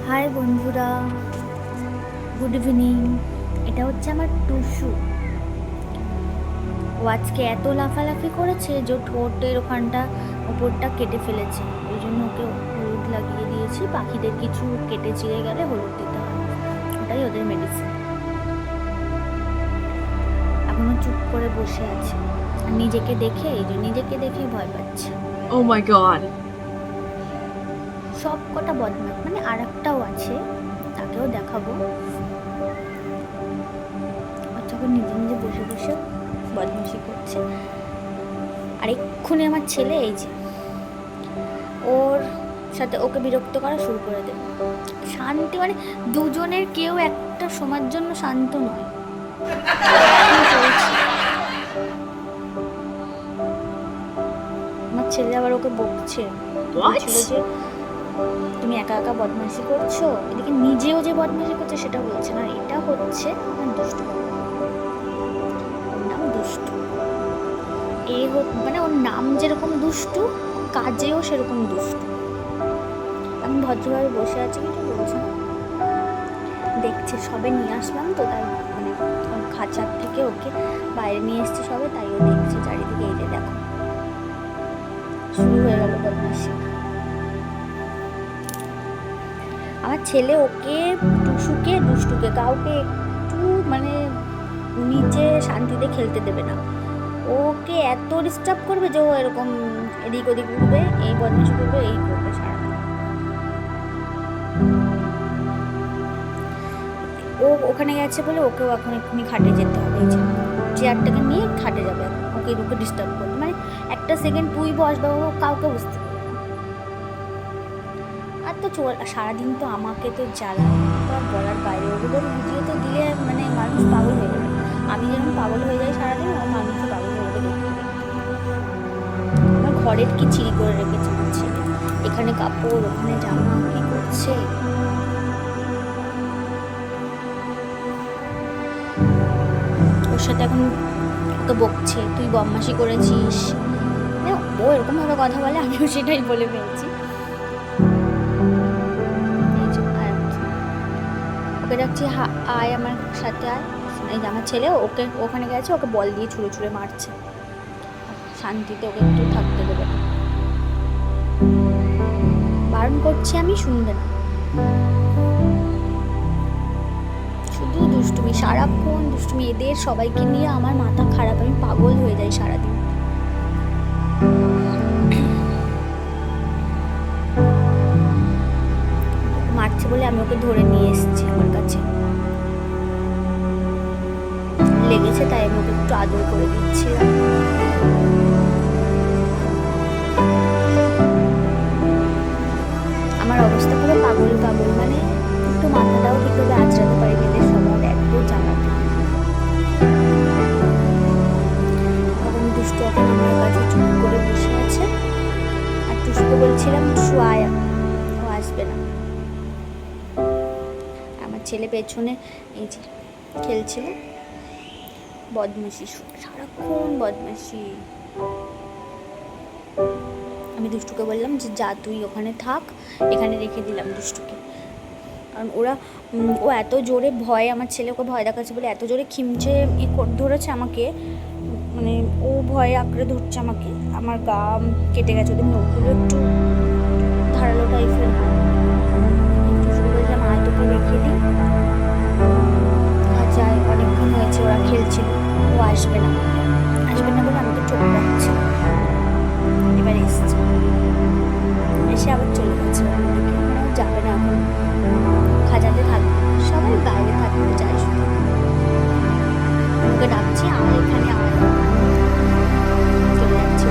High বন্ধুরা, good evening. এটা হচ্ছে আমার টুসু। ও আজকে এত লাফালাফি করেছে যে ঠোঁটের ওখানটা ওপরটা কেটে ফেলেছে। ওই জন্য ওকে হলুদ লাগিয়ে দিয়েছি। পাখিদের কিছু কেটে চিড়ে গেলে হলুদ দিতে হয়, ওটাই ওদের মেডিসিন। এখনো চুপ করে বসে আছে আর নিজেকে দেখে নিজেকে দেখেই ভয় পাচ্ছে। Oh my god. সব কটা বদমাশ, মানে আর একটাও আছে, তাকেও দেখাবো। যখন নিজে নিজে বসে বসে বদমাশি করছে। আর এক্ষুনি আমার ছেলে এই যে ওর সাথে ওকে বিরক্ত করা শুরু করে দেবে। শান্তি মানে দুজনের কেউ একটা সময়ের জন্য শান্ত নয়। আমার ছেলে আবার ওকে বকছে, বলছিল যে তুমি একা একা বদমাশি করছো, এদিকে নিজেও যে বদমাশি করছে সেটা বলছে না। এটা হচ্ছে আমার দুষ্টু, ওর নাম দুষ্টু। মানে ওর নাম যেরকম দুষ্টু, কাজেও সেরকম দুষ্টু। আমি ভদ্রভাবে বসে আছি, কিছু বলছি না, দেখছে। সবে নিয়ে আসলাম তো, তাই মানে খাঁচার থেকে ওকে বাইরে নিয়ে এসছে সবে, তাই ও দেখছে চারিদিকে। এই যে দেখো, শুরু হয়ে গেল বদমাশি। আমার ছেলে ওকে দুষ্টুকে কাউকে একটু মানে নিচে শান্তিতে খেলতে দেবে না। ওকে এত ডিস্টার্ব করবে যে ও এরকম এদিক ওদিক উঠবে, এই বদমাশি করবে, এই করবে সারাদিন। ও ওখানে গেছে বলে ওকেও এখন এক্ষুনি খাটে যেতে হবে। এই যে চেয়ারটাকে নিয়ে খাটে যাবে, ওকে ডিস্টার্ব করবে। মানে একটা সেকেন্ড তুই বস বা ও কাউকে বুঝতে পারবে না। আর তো সারাদিন তো আমাকে তো জ্বালায়, তো আর বলার বাইরে। ওগুলো বুঝিয়ে তো দিলে মানে মানুষ পাগল হয়ে যাবে। আমি যেরকম পাগল হয়ে যাই সারাদিন, ও মানুষও পাগল হয়ে যাবে। আমার ঘরের কি চিড়ি করে রেখেছে আমার ছেলে। এখানে কাপড়, ওখানে জামা, কি করছে। ওর সাথে এখন ওকে বকছে, তুই বদমাশি করেছিস। ও এরকম ভাবে কথা বলে, আমিও সেটাই বলে ফেলছি। ওকে যাচ্ছি, আয় আমার সাথে আয়। এই যে আমার ছেলে ওকে ওখানে গেছে, ওকে বল দিয়ে ছুঁড়ে ছুঁড়ে মারছে। শান্তিতে ওকে একটু থাকতে দেবে না। বারণ করছি আমি, শুনবে না, শুধু দুষ্টুমি, সারাক্ষণ দুষ্টুমি। এদের সবাইকে নিয়ে আমার মাথা খারাপ, আমি পাগল হয়ে যাই সারাদিন। মারছে বলে আমি ওকে ধরে নিয়ে এসেছি আমার কাছে। লেগেছে তাই আমি ওকে একটু আদর করে দিচ্ছিলাম। আমার অবস্থা পুরো পাগল পাগল, মানে একটু মাথাটাও ঠিকভাবে আঁচড়াতে পারি না। এদের সবার এত জ্বালাতে। তখন দুষ্টু এখন আমার কাছে চুপ করে বসে আছে। আর টুসুকে বলছিলাম টুসু আয়, ও আসবে না। আমার ছেলে পেছনে এই যে খেলছিল। বদমাশি, সারাক্ষণ বদমাশি। আমি দুষ্টুকে বললাম যে যা তুই ওখানে থাক, এখানে রেখে দিলাম দুষ্টুকে। কারণ ও এত জোরে ভয়, আমার ছেলে ওকে ভয় দেখাচ্ছে বলে এত জোরে খিমচে ধরেছে আমাকে, মানে ও ভয়ে আঁকড়ে ধরছে আমাকে। আমার গা কেটে গেছে, ওদের নখগুলো একটু ধারালো টাইপের। শুরু বললাম আয় তোকে রেখে দিই, আর যাই, অনেকক্ষণ হয়েছে ওরা খেলছিল। ও আসবে না বলে আমাকে চোখ রাখছে। এবার এসছে, এসে আবার চলে গেছে, যাবে না এখন, খাঁচাতে থাকবে, সবাই বাইরে থাকতে চায়। শুধু ওকে ডাকছি আমার এখানে আমার, চলে যাচ্ছে।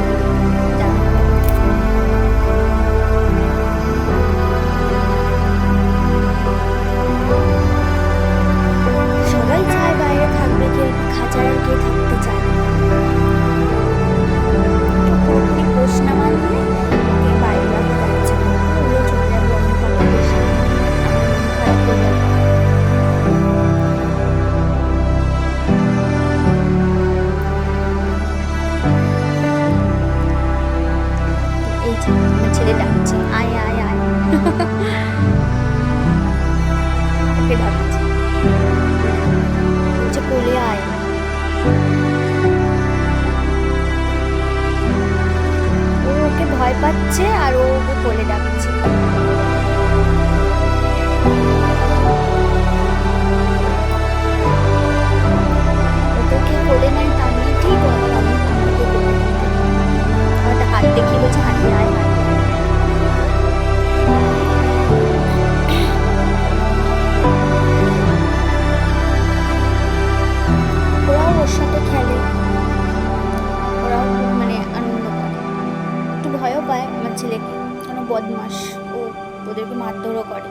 করে,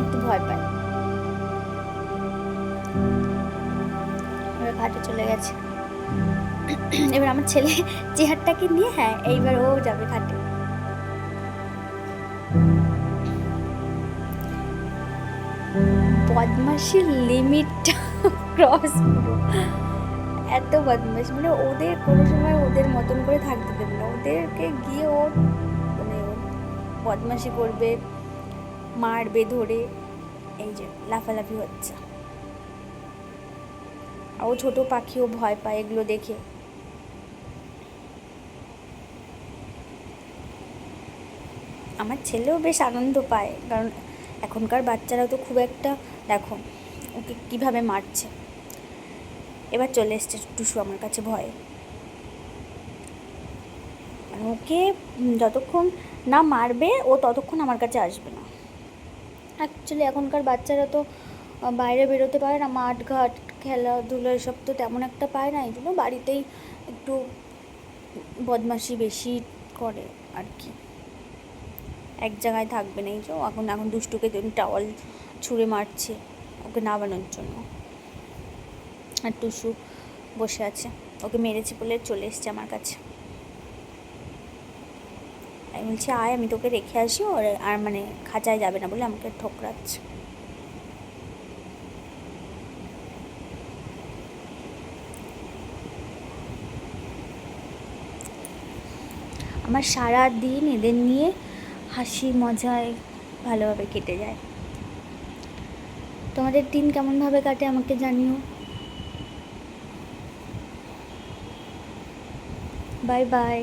একটু ভয় পায়। এবার ঘাটে চলে গেছে। এবার আমার ছেলে চেয়ারটাকে নিয়ে, হ্যাঁ এইবার ও যাবে ঘাটে। বদমাশির লিমিটটা ক্রস পুরো, এত বদমাশ, মানে ওদের কোনো সময় ওদের মতন করে থাকতে দেবে না, ওদেরকে গিয়ে ও মানে বদমাশি করবে, মারবে ধরে। এই যে লাফালাফি হচ্ছে, ও ছোট পাখিও ভয় পায় এগুলো দেখে। আমার ছেলেও বেশ আনন্দ পায়, কারণ এখনকার বাচ্চারা তো খুব একটা, দেখো ওকে কীভাবে মারছে। এবার চলে এসছে টুসু আমার কাছে ভয়ে, মানে ওকে যতক্ষণ না মারবে ও ততক্ষণ আমার কাছে আসবে না। অ্যাকচুয়ালি এখনকার বাচ্চারা তো বাইরে বেরোতে পারে না, মাঠ ঘাট খেলাধুলো এসব তো তেমন একটা পায় না, এই জন্য বাড়িতেই একটু বদমাশি বেশি করে আর কি, এক জায়গায় থাকবে না। এই যে এখন দুষ্টুকে টাওয়াল ছুঁড়ে মারছে ওকে নামানোর জন্য, আর টুসু বসে আছে, ওকে মেরেছে বলে চলে এসছে আমার কাছে। আমি বলছি আয় আমি তোকে রেখে আসি, ওর আর মানে খাঁচায় যাবে না বলে আমাকে ঠোকরাচ্ছে। আমার সারা দিন এদের নিয়ে হাসি মজায় ভালোভাবে কেটে যায়। তোমাদের দিন কেমনভাবে কাটে আমাকে জানিও। Bye bye.